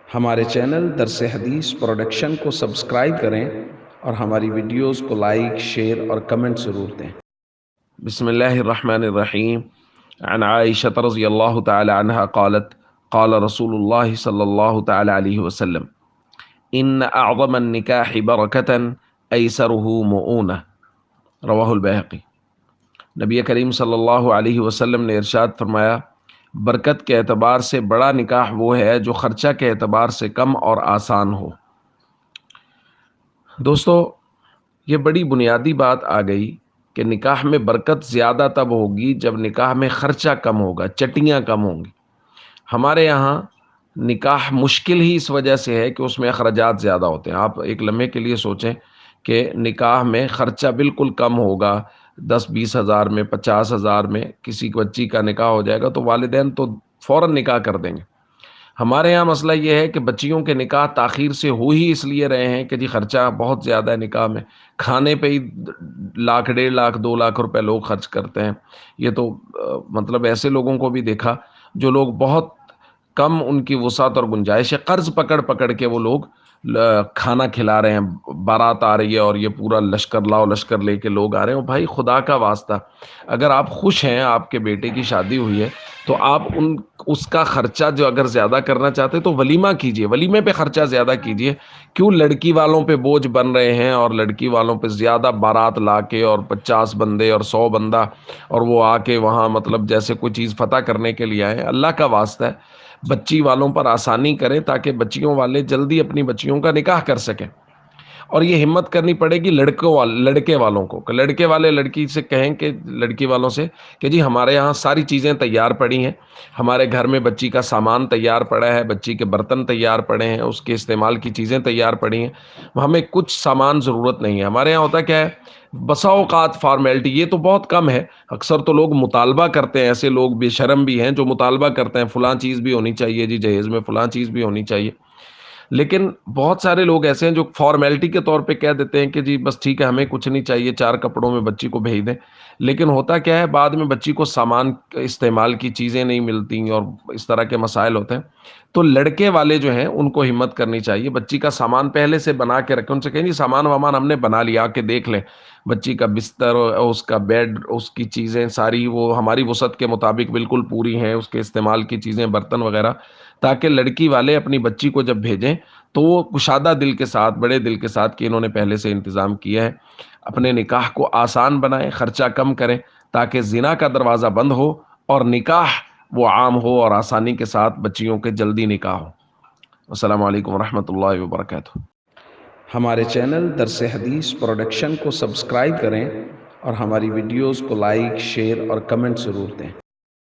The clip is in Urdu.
ہمارے چینل درس حدیث پروڈکشن کو سبسکرائب کریں اور ہماری ویڈیوز کو لائک، شیئر اور کمنٹ ضرور دیں۔ بسم اللہ الرحمن الرحیم۔ عن عائشة رضی اللہ تعالی عنہا قالت قال رسول اللہ صلی اللہ تعالی علیہ وسلم ان اعظم النکاح برکة ایسرہ مؤونہ، رواہ البیہقی۔ نبی کریم صلی اللہ علیہ وسلم نے ارشاد فرمایا، برکت کے اعتبار سے بڑا نکاح وہ ہے جو خرچہ کے اعتبار سے کم اور آسان ہو۔ دوستو، یہ بڑی بنیادی بات آ گئی کہ نکاح میں برکت زیادہ تب ہوگی جب نکاح میں خرچہ کم ہوگا، چٹیاں کم ہوں گی۔ ہمارے یہاں نکاح مشکل ہی اس وجہ سے ہے کہ اس میں اخراجات زیادہ ہوتے ہیں۔ آپ ایک لمحے کے لیے سوچیں کہ نکاح میں خرچہ بالکل کم ہوگا، 10-20 ہزار میں، 50 ہزار میں کسی بچی کا نکاح ہو جائے گا تو والدین تو فوراً نکاح کر دیں گے۔ ہمارے یہاں مسئلہ یہ ہے کہ بچیوں کے نکاح تاخیر سے ہو ہی اس لیے رہے ہیں کہ جی خرچہ بہت زیادہ ہے نکاح میں، کھانے پہ ہی 1,00,000، 1.5 لاکھ، 2 لاکھ روپے لوگ خرچ کرتے ہیں۔ یہ تو مطلب ایسے لوگوں کو بھی دیکھا جو لوگ بہت کم ان کی وسعت اور گنجائش ہے، قرض پکڑ پکڑ کے وہ لوگ کھانا کھلا رہے ہیں، بارات آ رہی ہے اور یہ پورا لشکر لاؤ لشکر لے کے لوگ آ رہے ہیں۔ بھائی خدا کا واسطہ، اگر آپ خوش ہیں، آپ کے بیٹے کی شادی ہوئی ہے تو آپ اس کا خرچہ جو اگر زیادہ کرنا چاہتے تو ولیمہ کیجئے، ولیمے پہ خرچہ زیادہ کیجئے۔ کیوں لڑکی والوں پہ بوجھ بن رہے ہیں اور لڑکی والوں پہ زیادہ بارات لا کے اور 50 بندے اور 100 بندہ اور وہ آ کے وہاں مطلب جیسے کوئی چیز فتح کرنے کے لیے آئے۔ اللہ کا واسطہ ہے بچی والوں پر آسانی کریں تاکہ بچیوں والے جلدی اپنی بچیوں کا نکاح کر سکیں۔ اور یہ ہمت کرنی پڑے گی لڑکے والوں کو، کہ لڑکے والے لڑکی سے کہیں کہ لڑکی والوں سے کہ جی ہمارے یہاں ساری چیزیں تیار پڑی ہیں، ہمارے گھر میں بچی کا سامان تیار پڑا ہے، بچی کے برتن تیار پڑے ہیں، اس کے استعمال کی چیزیں تیار پڑی ہیں، ہمیں کچھ سامان ضرورت نہیں ہے۔ ہمارے یہاں ہوتا کیا ہے، بسا اوقات فارمیلٹی، یہ تو بہت کم ہے، اکثر تو لوگ مطالبہ کرتے ہیں، ایسے لوگ بے شرم بھی ہیں جو مطالبہ کرتے ہیں فلاں چیز بھی ہونی چاہیے، جی جہیز میں فلاں چیز بھی ہونی چاہیے۔ لیکن بہت سارے لوگ ایسے ہیں جو فارمیلٹی کے طور پہ کہہ دیتے ہیں کہ جی بس ٹھیک ہے ہمیں کچھ نہیں چاہیے، 4 کپڑوں میں بچی کو بھیج دیں۔ لیکن ہوتا کیا ہے، بعد میں بچی کو سامان استعمال کی چیزیں نہیں ملتی اور اس طرح کے مسائل ہوتے ہیں۔ تو لڑکے والے جو ہیں ان کو ہمت کرنی چاہیے، بچی کا سامان پہلے سے بنا کے رکھیں، ان سے کہیں جی سامان وامان ہم نے بنا لیا، آ کے دیکھ لیں، بچی کا بستر، اس کا بیڈ، اس کی چیزیں ساری وہ ہماری وسعت کے مطابق بالکل پوری ہیں، اس کے استعمال کی چیزیں، برتن وغیرہ، تاکہ لڑکی والے اپنی بچی کو جب بھیجیں تو وہ کشادہ دل کے ساتھ، بڑے دل کے ساتھ کہ انہوں نے پہلے سے انتظام کیا ہے، اپنے نکاح کو آسان بنائیں، خرچہ کم کریں تاکہ زنا کا دروازہ بند ہو اور نکاح وہ عام ہو اور آسانی کے ساتھ بچیوں کے جلدی نکاح ہو۔ السلام علیکم ورحمۃ اللہ وبرکاتہ۔ ہمارے چینل درس حدیث پروڈکشن کو سبسکرائب کریں اور ہماری ویڈیوز کو لائک، شیئر اور کمنٹ ضرور دیں۔